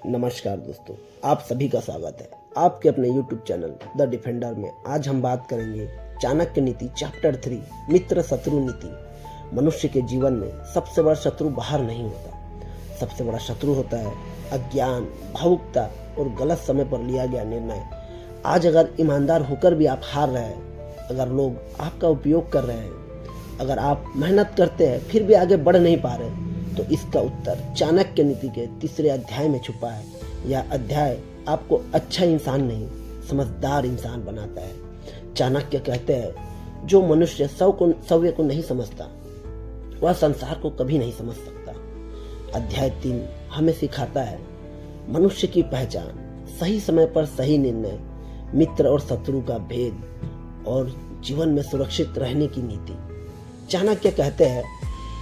नमस्कार दोस्तों, आप सभी का स्वागत है आपके अपने YouTube चैनल द डिफेंडर में। आज हम बात करेंगे चाणक्य नीति चैप्टर 3 मित्र शत्रु नीति। मनुष्य के जीवन में सबसे बड़ा शत्रु बाहर नहीं होता, सबसे बड़ा शत्रु होता है अज्ञान, भावुकता और गलत समय पर लिया गया निर्णय। आज अगर ईमानदार होकर भी आप हार रहे हैं, अगर लोग आपका उपयोग कर रहे हैं, अगर आप मेहनत करते हैं फिर भी आगे बढ़ नहीं पा रहे, तो इसका उत्तर चाणक्य नीति के 3 अध्याय में छुपा है। यह अध्याय आपको अच्छा इंसान नहीं, समझदार इंसान बनाता है। चाणक्य कहते हैं, जो मनुष्य सव्य को नहीं समझता वह संसार को कभी नहीं समझ सकता। अध्याय 3 हमें सिखाता है मनुष्य की पहचान, सही समय पर सही निर्णय, मित्र और शत्रु का भेद और जीवन में सुरक्षित रहने की नीति। चाणक्य कहते हैं,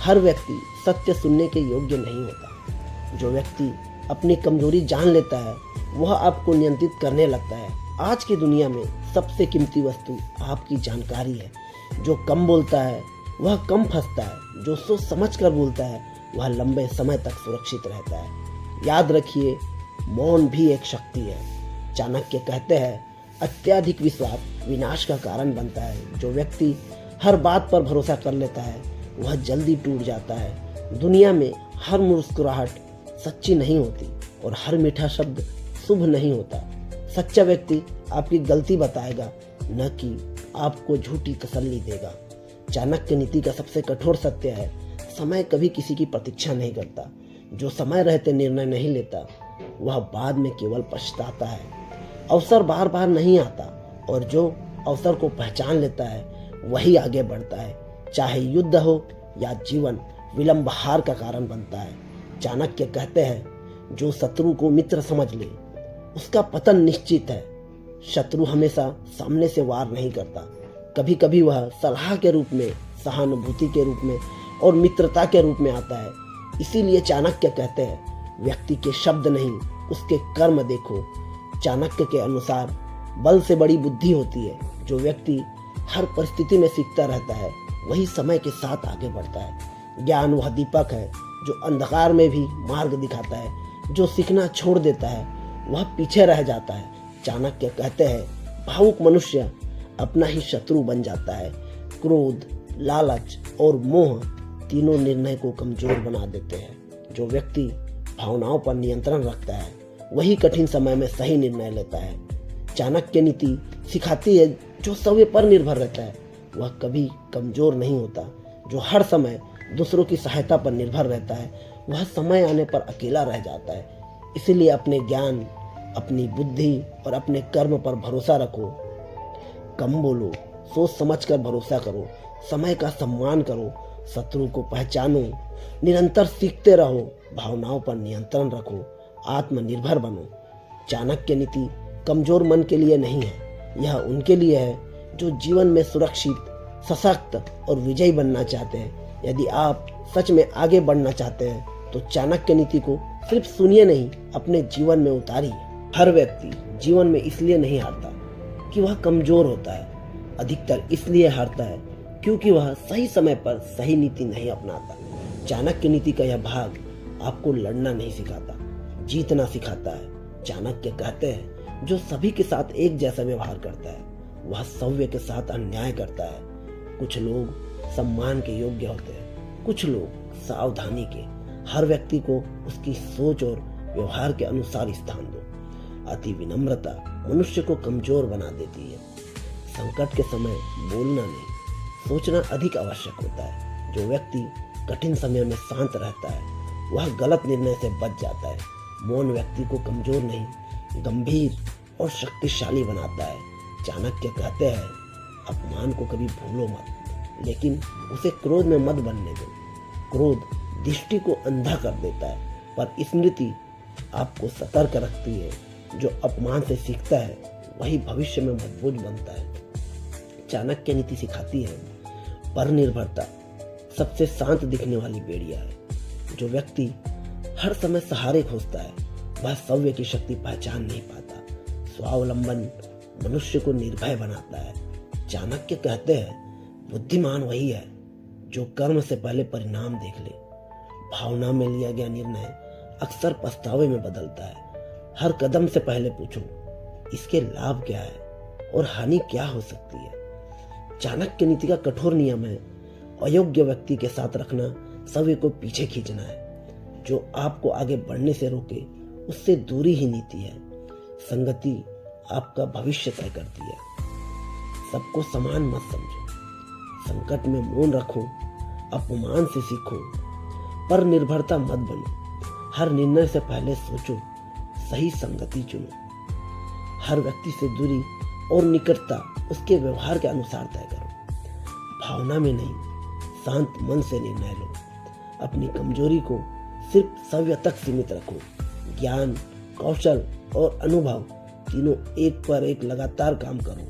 हर व्यक्ति सत्य सुनने के योग्य नहीं होता। जो व्यक्ति अपनी कमजोरी जान लेता है वह आपको नियंत्रित करने लगता है। आज की दुनिया में सबसे कीमती वस्तु आपकी जानकारी है। जो कम बोलता है वह कम फंसता है, जो सोच समझ कर बोलता है वह लंबे समय तक सुरक्षित रहता है। याद रखिए, मौन भी एक शक्ति है। चाणक्य कहते हैं, अत्यधिक विश्वास विनाश का कारण बनता है। जो व्यक्ति हर बात पर भरोसा कर लेता है वह जल्दी टूट जाता है। दुनिया में हर मुस्कुराहट सच्ची नहीं होती और हर मीठा शब्द शुभ नहीं होता। सच्चा व्यक्ति आपकी गलती बताएगा, न कि आपको झूठी तसल्ली देगा। चाणक्य नीति का सबसे कठोर सत्य है, समय कभी किसी की प्रतीक्षा नहीं करता। जो समय रहते निर्णय नहीं लेता वह बाद में केवल पछताता है। अवसर बार बार नहीं आता और जो अवसर को पहचान लेता है वही आगे बढ़ता है। चाहे युद्ध हो या जीवन, विलंब हार का कारण बनता है। चाणक्य कहते हैं, जो शत्रु को मित्र समझ ले उसका पतन निश्चित है। शत्रु हमेशा सामने से वार नहीं करता, कभी कभी वह सलाह के रूप में, सहानुभूति के रूप में और मित्रता के रूप में आता है। इसीलिए चाणक्य कहते हैं, व्यक्ति के शब्द नहीं उसके कर्म देखो। चाणक्य के अनुसार बल से बड़ी बुद्धि होती है। जो व्यक्ति हर परिस्थिति में सीखता रहता है वही समय के साथ आगे बढ़ता है। ज्ञान वह दीपक है जो अंधकार में भी मार्ग दिखाता है। जो सीखना छोड़ देता है वह पीछे रह जाता है। चाणक्य कहते हैं, भावुक मनुष्य अपना ही शत्रु बन जाता है। क्रोध, लालच और मोह तीनों निर्णय को कमजोर बना देते हैं। जो व्यक्ति भावनाओं पर नियंत्रण रखता है वही कठिन समय में सही निर्णय लेता है। चाणक्य नीति सिखाती है, जो सव्य पर निर्भर रहता है वह कभी कमजोर नहीं होता। जो हर समय दूसरों की सहायता पर निर्भर रहता है वह समय आने पर अकेला रह जाता है। इसीलिए अपने ज्ञान, अपनी बुद्धि और अपने कर्म पर भरोसा रखो। कम बोलो, सोच समझकर भरोसा करो, समय का सम्मान करो, शत्रु को पहचानो, निरंतर सीखते रहो, भावनाओं पर नियंत्रण रखो, आत्मनिर्भर बनो। चाणक्य नीति कमजोर मन के लिए नहीं है, यह उनके लिए है जो जीवन में सुरक्षित, सशक्त और विजयी बनना चाहते हैं। यदि आप सच में आगे बढ़ना चाहते हैं तो चाणक्य नीति को सिर्फ सुनिए नहीं, अपने जीवन में उतारिए। हर व्यक्ति जीवन में इसलिए नहीं हारता कि वह कमजोर होता है, अधिकतर इसलिए हारता है क्योंकि वह सही समय पर सही नीति नहीं अपनाता। चाणक्य नीति का यह भाग आपको लड़ना नहीं सिखाता, जीतना सिखाता है। चाणक्य कहते हैं, जो सभी के साथ एक जैसा व्यवहार करता है वह सव्य के साथ अन्याय करता है। कुछ लोग सम्मान के योग्य होते हैं, कुछ लोग सावधानी के। हर व्यक्ति को उसकी सोच और व्यवहार के अनुसार स्थान दो। अति विनम्रता मनुष्य को कमजोर बना देती है। संकट के समय बोलना नहीं, सोचना अधिक आवश्यक होता है। जो व्यक्ति कठिन समय में शांत रहता है वह गलत निर्णय से बच जाता है। मौन व्यक्ति को कमजोर नहीं, गंभीर और शक्तिशाली बनाता है। चाणक्य कहते हैं, अपमान को कभी भूलो मत, लेकिन उसे क्रोध में मत बनने दो। क्रोध दृष्टि को अंधा कर देता है, पर स्मृति आपको सतर्क रखती है। जो अपमान से सीखता है वही भविष्य में मजबूत बनता है। चाणक्य नीति सिखाती है, पर निर्भरता सबसे शांत दिखने वाली बेड़िया है। जो व्यक्ति हर समय सहारे खोजता है वह सव्य की शक्ति पहचान नहीं पाता। स्वावलंबन मनुष्य को निर्भय बनाता है। चाणक्य कहते हैं, बुद्धिमान वही है जो कर्म से पहले परिणाम देख ले। भावना में लिया गया निर्णय अक्सर पछतावे में बदलता है। हर कदम से पहले पूछो इसके लाभ क्या है और हानि क्या हो सकती है। चाणक्य नीति का कठोर नियम है, अयोग्य व्यक्ति के साथ रखना सभी को पीछे खींचना है। जो आपको आगे बढ़ने से रोके उससे दूरी ही नीति है। संगति आपका भविष्य तय करती है। सबको समान मत समझो, संकट में मौन रखो, अपमान से सीखो, पर निर्भरता मत बनो। हर निर्णय से पहले सोचो, सही संगति चुनो। हर व्यक्ति से दूरी और निकटता उसके व्यवहार के अनुसार तय करो। भावना में नहीं, शांत मन से निर्णय लो। अपनी कमजोरी को सिर्फ सव्य तक सीमित रखो। ज्ञान, कौशल और अनुभव तीनों एक पर एक लगातार काम करो।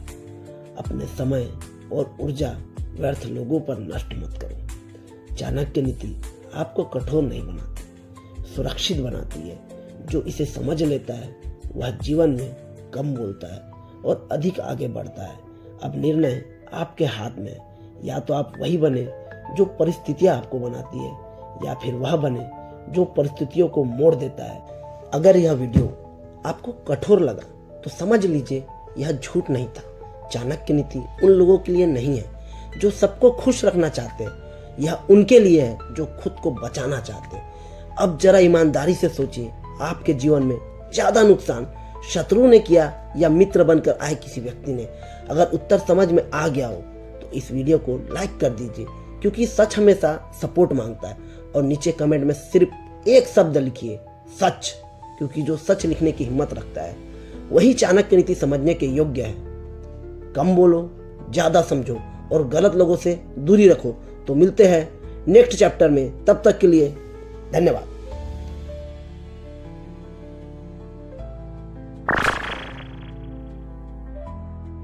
अपने समय और ऊर्जा व्यर्थ लोगों पर नष्ट मत करो। चाणक्य नीति आपको कठोर नहीं बनाती, सुरक्षित बनाती है। जो इसे समझ लेता है वह जीवन में कम बोलता है और अधिक आगे बढ़ता है। अब निर्णय आपके हाथ में है। या तो आप वही बने जो परिस्थितियां आपको बनाती है, या फिर वह बने जो परिस्थितियों को मोड़ देता है। अगर यह वीडियो आपको कठोर लगा तो समझ लीजिए यह झूठ नहीं था। चाणक्य नीति उन लोगों के लिए नहीं है जो सबको खुश रखना चाहते हैं, यह उनके लिए है जो खुद को बचाना चाहते हैं। अब जरा ईमानदारी से सोचिए, आपके जीवन में ज्यादा नुकसान शत्रु ने किया या मित्र बनकर आए किसी व्यक्ति ने? अगर उत्तर समझ में आ गया हो तो इस वीडियो को लाइक कर दीजिए, क्योंकि सच हमेशा सपोर्ट मांगता है। और नीचे कमेंट में सिर्फ एक शब्द लिखिए, सच, क्योंकि जो सच लिखने की हिम्मत रखता है वही चाणक्य नीति समझने के योग्य है। कम बोलो, ज्यादा समझो और गलत लोगों से दूरी रखो। तो मिलते हैं नेक्स्ट चैप्टर में, तब तक के लिए धन्यवाद।